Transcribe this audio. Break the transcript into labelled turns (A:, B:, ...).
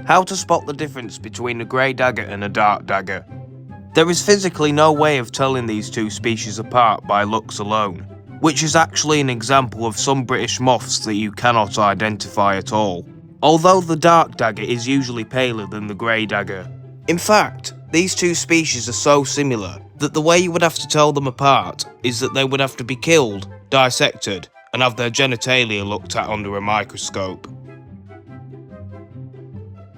A: How to spot the difference between a grey dagger and a dark dagger. There is physically no way of telling these two species apart by looks alone, which is actually an example of some British moths that you cannot identify at all, although the dark dagger is usually paler than the grey dagger. In fact, these two species are so similar that the way you would have to tell them apart is that they would have to be killed, dissected, and have their genitalia looked at under a microscope.